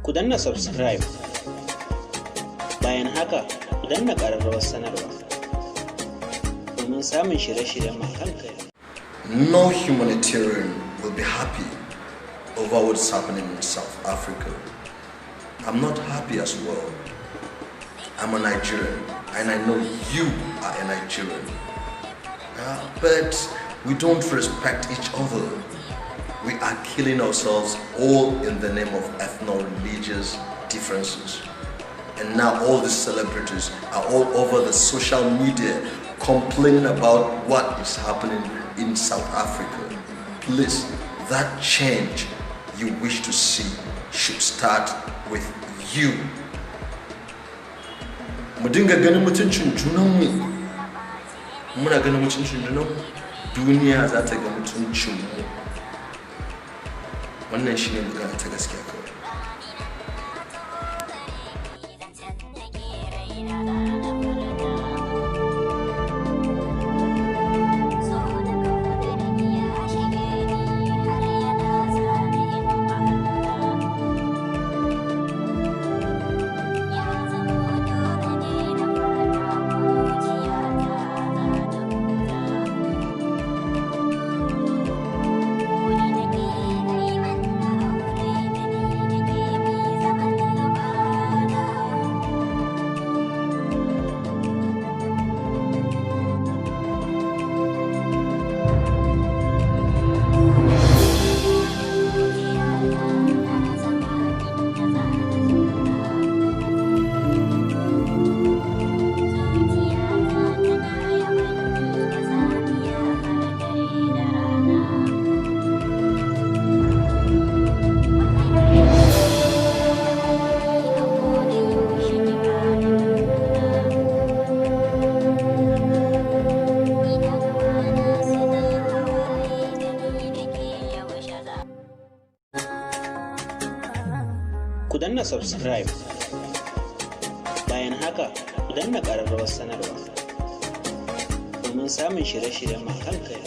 Ku danna subscribe, bayan haka ku danna ƙararrawar sanarwa domin samun shirye-shiryen mu kan kai. No humanitarian will be happy over what's happening in South Africa. I'm not happy as well. I'm a Nigerian and I know you are a Nigerian. But we don't respect each other. We are killing ourselves all in the name of ethno-religious differences. And now all the celebrities are all over the social media complaining about what is happening in South Africa. Please, that change you wish to see should start with you. Mu dinga ganin mutuncin junanmu. Muna ganin mutuncin junanmu, duniya za ta ga mutuncin mu. Wannan shine magana ta gaskiya kawai. Ku danna subscribe, bayan haka ku danna ƙararrawar sanarwa domin samun shirye-shiryen mu kan kai.